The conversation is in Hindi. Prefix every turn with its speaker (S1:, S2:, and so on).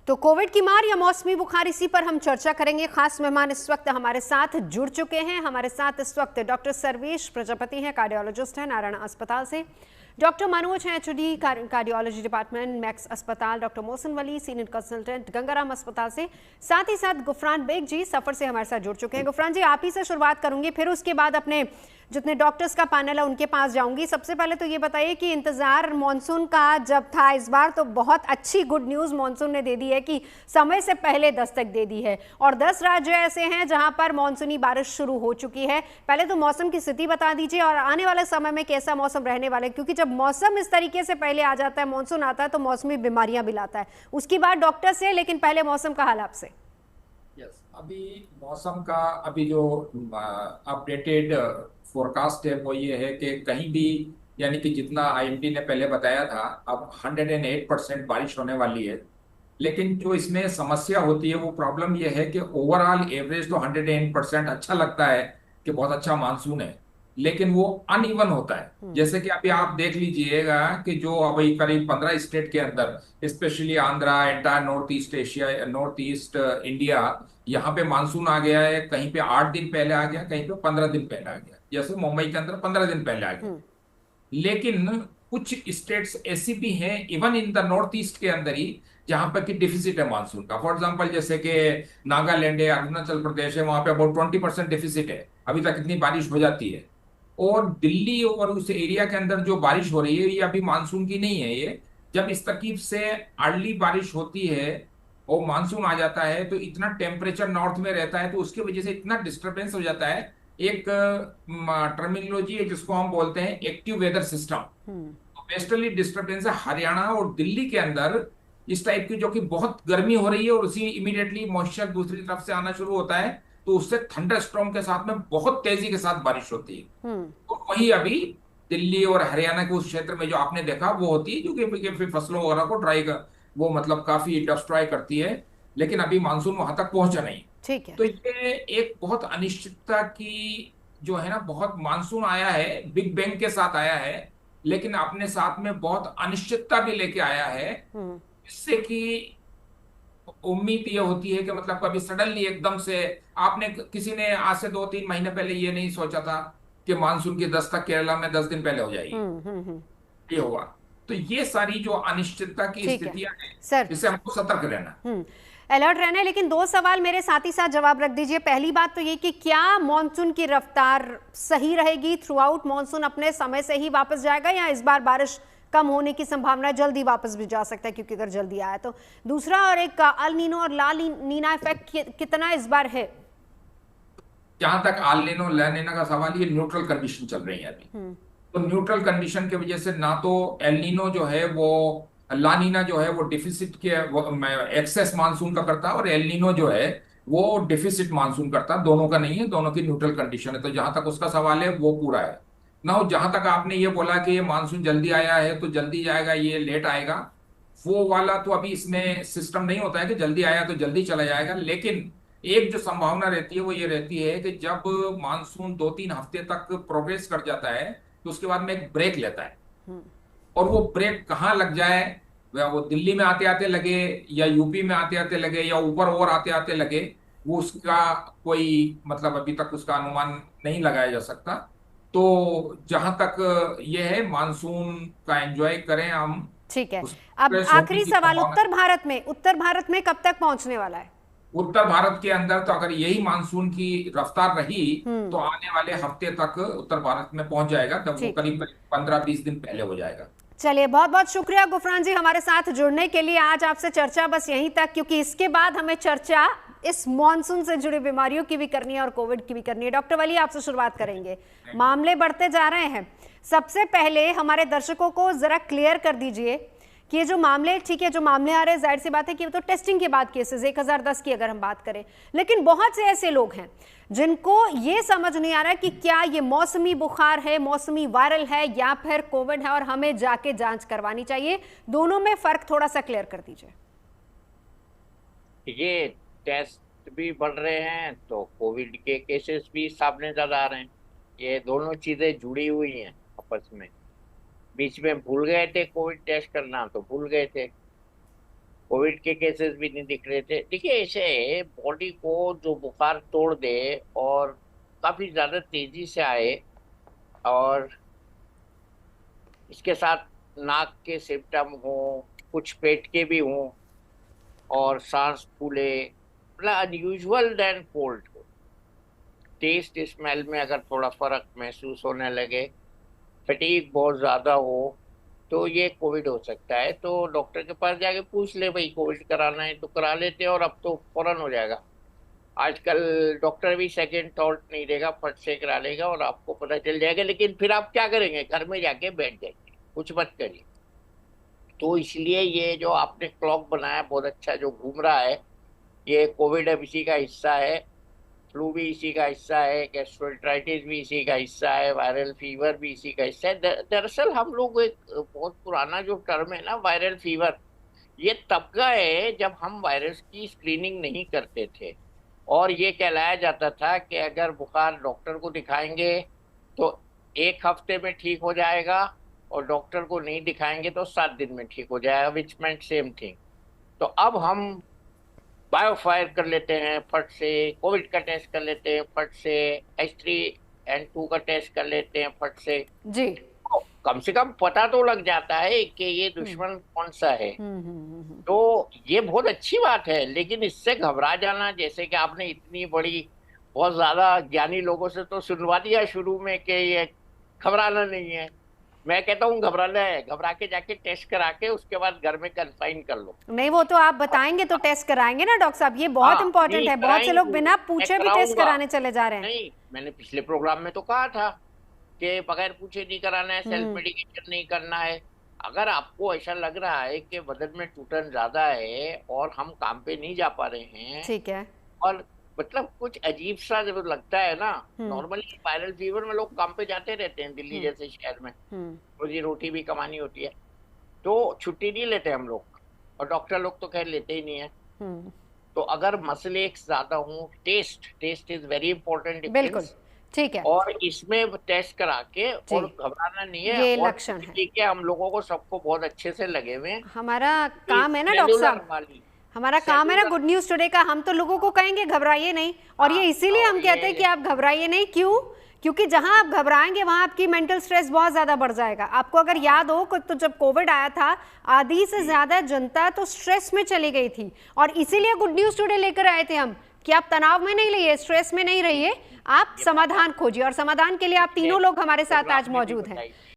S1: तो कोविड की मार या मौसमी बुखार, इसी पर हम चर्चा करेंगे। खास मेहमान इस वक्त हमारे साथ जुड़ चुके हैं। हमारे साथ इस वक्त डॉक्टर सर्वेश प्रजापति हैं, कार्डियोलॉजिस्ट हैं नारायण अस्पताल से। डॉक्टर मनोज हैं, एचओडी कार्डियोलॉजी डिपार्टमेंट मैक्स अस्पताल। Doctor Mohsin Wali, senior consultant Gangaram अस्पताल से। साथ ही साथ गुफरान बेग जी सफर से हमारे साथ जुड़ चुके हैं। गुफरान जी, आप ही से शुरुआत करूंगी, फिर उसके बाद अपने जितने डॉक्टर्स का पैनल है उनके पास जाऊंगी। सबसे पहले तो ये बताइए कि इंतजार मॉनसून का जब था इस बार, तो बहुत अच्छी गुड न्यूज़ मॉनसून ने दे दी है कि समय से पहले दस्तक दे दी है, और 10 राज्य ऐसे हैं जहां पर मॉनसूनी बारिश शुरू हो चुकी है। पहले तो मौसम की स्थिति बता दीजिए और आने वाले समय में कैसा मौसम रहने वाला है, क्योंकि जब मौसम इस तरीके से पहले आ जाता है, मॉनसून आता है, तो मौसमी बीमारियां भी लाता है। उसकी बात डॉक्टर से, लेकिन पहले मौसम का हाल आपसे।
S2: अभी मौसम का अभी जो अपडेटेड फोरकास्ट है वो ये है कि कहीं भी, यानी कि जितना आईएमडी ने पहले बताया था, अब 108% बारिश होने वाली है। लेकिन जो इसमें समस्या होती है, वो प्रॉब्लम ये है कि ओवरऑल एवरेज तो 108% अच्छा लगता है कि बहुत अच्छा मानसून है, लेकिन वो अनइवन होता है। जैसे कि अभी आप देख लीजिएगा कि जो अभी करीब 15 स्टेट के अंदर, specially Andhra, entire north east Asia, north east India, यहाँ पे मानसून आ गया है। कहीं पे 8 दिन पहले आ गया, कहीं पे 15 दिन पहले आ गया। जैसे मुंबई के अंदर 15 दिन पहले आ गया। लेकिन कुछ स्टेट्स ऐसी भी हैं even in the north east के अंदर ही, जहां पर कि डिफिसिट है मानसून का। फॉर एग्जांपल जैसे कि नागालैंड है, अरुणाचल प्रदेश है, वहां पे अबाउट 20% डिफिसिट है। अभी तक इतनी बारिश हो जाती है। और दिल्ली और उस एरिया के अंदर जो बारिश हो रही है, ये अभी मानसून की नहीं है। ये जब इस तरकीब से अर्ली बारिश होती है और मानसून आ जाता है, तो इतना टेम्परेचर नॉर्थ में रहता है, तो उसकी वजह से इतना डिस्टरबेंस हो जाता है। एक टर्मिनोलॉजी है जिसको हम बोलते हैं active weather system. Westerly disturbance है हरियाणा और दिल्ली के अंदर इस टाइप की, जो कि बहुत गर्मी हो रही है और उसी इमीडिएटली मॉइस्चर दूसरी तरफ से आना शुरू होता है, तो उससे थंडर स्टॉर्म के साथ में बहुत तेजी के साथ बारिश होती है। तो वही अभी दिल्ली और हरियाणा के उस क्षेत्र में जो आपने देखा वो होती है, जो कि फिर फसलों वगैरह को ड्राई कर, वो मतलब काफी डिस्ट्रॉय करती है। लेकिन अभी मानसून वहां तक पहुंचा नहीं।
S1: ठीक है।
S2: तो ये एक बहुत अनिश्चितता की जो है ना, बहुत मानसून आया है, बिग बैंग के साथ आया है, लेकिन अपने साथ में बहुत अनिश्चितता भी लेके आया है। इससे कि उम्मीद ये होती है कि मतलब कभी सडनली एकदम से, आपने किसी ने आज से 2-3 महीने पहले ये नहीं सोचा था कि मानसून की दस्तक केरला में 10 दिन पहले हो जाएगी। ये हुआ। तो ये सारी जो अनिश्चितता की
S1: ठीक है
S2: स्थितियां हैं,
S1: सर।
S2: इससे हमको सतर्क रहना।
S1: अलर्ट रहना है। लेकिन दो सवाल मेरे साथ ही साथ जवाब रख दीजिए। पहली बात तो ये कि क्या मॉनसून की रफ्तार सही रहेगी थ्रू आउट, मॉनसून अपने समय से ही वापस जाएगा, या इस बार बारिश कम होने की संभावना है, जल्दी वापस भी जा सकता है, क्योंकि अगर जल्दी आया तो। दूसरा, और एक अल नीनो और ला नीना इफेक्ट कितना इस बार है?
S2: जहां तक आल नीनो ला नीना का सवाल, ये न्यूट्रल कंडीशन चल रही है अभी। तो न्यूट्रल कंडीशन की वजह से ना तो एल नीनो जो है वो, ला नीना जो है वो डिफिसिट के एक्सेस मानसून का करता है, और एल नीनो जो है वो डिफिसिट मानसून करता है। दोनों का नहीं है, दोनों की न्यूट्रल कंडीशन है। तो जहां तक उसका सवाल है वो पूरा है ना। जहां तक आपने ये बोला कि ये मानसून जल्दी आया है तो जल्दी जाएगा, ये लेट आएगा, वो वाला तो अभी इसमें सिस्टम नहीं होता है कि जल्दी आया तो जल्दी चला जाएगा। लेकिन एक जो संभावना रहती है वो ये रहती है कि जब मानसून 2-3 हफ्ते तक प्रोग्रेस कर जाता है, तो उसके बाद में एक ब्रेक लेता है। और वो ब्रेक कहाँ लग जाए, वो दिल्ली में आते आते लगे, या यूपी में आते आते लगे, या ऊपर और आते आते लगे, वो उसका कोई मतलब अभी तक उसका अनुमान नहीं लगाया जा सकता। तो जहां तक ये है, मानसून का एंजॉय करें हम।
S1: ठीक है।
S2: उस
S1: अब
S2: प्रेस होने
S1: आखिरी
S2: की
S1: सवाल,
S2: संभावना।
S1: उत्तर भारत में कब तक पहुंचने वाला है?
S2: उत्तर भारत के अंदर तो अगर यही मानसून की रफ्तार रही, तो
S1: हम्म।
S2: आने वाले हफ्ते तक उत्तर भारत में पहुंच जाएगा। तब वो
S1: ठीक है।
S2: करीब करीब 15-20 दिन पहले हो जाएगा।
S1: चलिए, बहुत बहुत शुक्रिया गुफरान जी हमारे साथ जुड़ने के लिए। आज आपसे चर्चा बस यहीं तक, क्योंकि इसके बाद हमें चर्चा इस मॉनसून से जुड़ी बीमारियों की भी करनी है और कोविड की भी करनी है। डॉक्टर वली, आपसे शुरुआत करेंगे। मामले बढ़ते जा रहे हैं। सबसे पहले हमारे दर्शकों को जरा क्लियर कर दीजिए कि ये जो मामले, ठीक है, जो मामले आ रहे हैं, जाहिर सी बात है कि वो तो टेस्टिंग के बाद केसेस 1010 की अगर हम बात करें, लेकिन बहुत से ऐसे लोग हैं जिनको ये समझ नहीं आ रहा है कि क्या ये मौसमी बुखार है, मौसमी वायरल है, या फिर कोविड है, और हमें जाके जांच करवानी चाहिए। दोनों में फर्क थोड़ा सा क्लियर कर दीजिए।
S3: ये टेस्ट भी बढ़ रहे हैं तो कोविड के केसेस भी सामने नजर आ रहे हैं। ये दोनों चीजें जुड़ी हुई हैं आपस में। बीच में भूल गए थे कोविड टेस्ट करना, तो भूल गए थे। कोविड के केसेस भी नहीं दिख रहे थे। देखिए, ऐसे बॉडी को जो बुखार तोड़ दे और काफी ज्यादा तेजी से आए और इसके साथ नाक के सिम्टम हो, कुछ पेट के भी हों और सांस फूले, मतलब अनयूजुअल देन कोल्ड हो, टेस्ट स्मेल में अगर थोड़ा फर्क महसूस होने लगे, फटीग बहुत ज्यादा हो, तो ये कोविड हो सकता है। तो डॉक्टर के पास जाके पूछ ले, भाई कोविड कराना है तो करा लेते हैं और अब तो फौरन हो जाएगा। आजकल डॉक्टर भी सेकंड थॉट नहीं देगा, फट से करा लेगा और आपको पता चल जाएगा। लेकिन फिर आप क्या करेंगे? घर में जाके बैठ जाएंगे, कुछ मत करिए। तो इसलिए ये जो आपने क्लॉक बनाया बहुत अच्छा, जो घूम रहा है, ये कोविड अब इसी का हिस्सा है, फ्लू भी इसी का हिस्सा है, गैस्ट्रोएंटेराइटिस भी इसी का हिस्सा है, वायरल फीवर भी इसी का हिस्सा है। दरअसल हम लोग एक बहुत पुराना जो टर्म है ना वायरल फीवर, ये तब का है जब हम वायरस की स्क्रीनिंग नहीं करते थे और ये कहलाया जाता था कि अगर बुखार डॉक्टर को दिखाएंगे तो 1 हफ्ते में ठीक हो जाएगा और डॉक्टर को नहीं दिखाएंगे तो 7 दिन में ठीक हो जाएगा, विच मेंट सेम थिंग। तो अब हम बायोफायर कर लेते हैं फट से, कोविड का टेस्ट कर लेते हैं फट से, H3N2 का टेस्ट कर लेते हैं फट से।
S1: जी।
S3: तो कम से कम पता तो लग जाता है कि ये दुश्मन कौन सा है। तो ये बहुत अच्छी बात है, लेकिन इससे घबरा जाना, जैसे कि आपने इतनी बड़ी बहुत ज्यादा ज्ञानी लोगों से तो सुनवा दिया शुरू में कि ये घबराना नहीं है। मैं कहता हूँ घबराना है, घबरा के जाके टेस्ट करा के उसके बाद घर में कन्फाइन कर लो।
S1: नहीं, वो तो आप बताएंगे तो टेस्ट कराएंगे ना डॉक्टर साहब, ये बहुत इंपॉर्टेंट है। बहुत से लोग बिना पूछे भी टेस्ट कराने चले जा रहे हैं।
S3: नहीं, मैंने पिछले प्रोग्राम में तो कहा था कि बगैर पूछे नहीं कराना है, सेल्फ मेडिकेशन नहीं करना है। अगर आपको ऐसा लग रहा है कि बदन में टूटन ज्यादा है और हम काम पे नहीं जा पा रहे हैं,
S1: ठीक है,
S3: और मतलब कुछ अजीब सा जब लगता है ना, नॉर्मली वायरल फीवर में लोग काम पे जाते रहते हैं, दिल्ली जैसे शहर में रोजी रोटी भी कमानी होती है, तो छुट्टी नहीं लेते हम लोग, और डॉक्टर लोग तो खैर लेते ही नहीं है। तो अगर मसले ज्यादा हो, टेस्ट इज वेरी इंपॉर्टेंट।
S1: बिल्कुल ठीक है,
S3: और इसमें टेस्ट करा के, और घबराना नहीं है।
S1: ये
S3: और
S1: लक्षण है,
S3: ठीक है, हम लोगों को सबको बहुत अच्छे से लगे हुए।
S1: हमारा काम है ना डॉक्टर साहब, हमारा काम है ना गुड न्यूज टुडे का, हम तो लोगों को कहेंगे घबराइए नहीं। और ये इसीलिए हम कहते हैं कि आप घबराइए नहीं। क्यों? क्योंकि जहां आप घबराएंगे वहां आपकी मेंटल स्ट्रेस बहुत ज्यादा बढ़ जाएगा। आपको अगर याद हो तो जब कोविड आया था, आधी से ज्यादा जनता तो स्ट्रेस में चली गई थी, और इसीलिए गुड न्यूज टुडे लेकर आए थे हम कि आप तनाव में नहीं रहिए, स्ट्रेस में नहीं रहिए, आप समाधान खोजिए। और समाधान के लिए आप तीनों लोग हमारे साथ आज मौजूद हैं।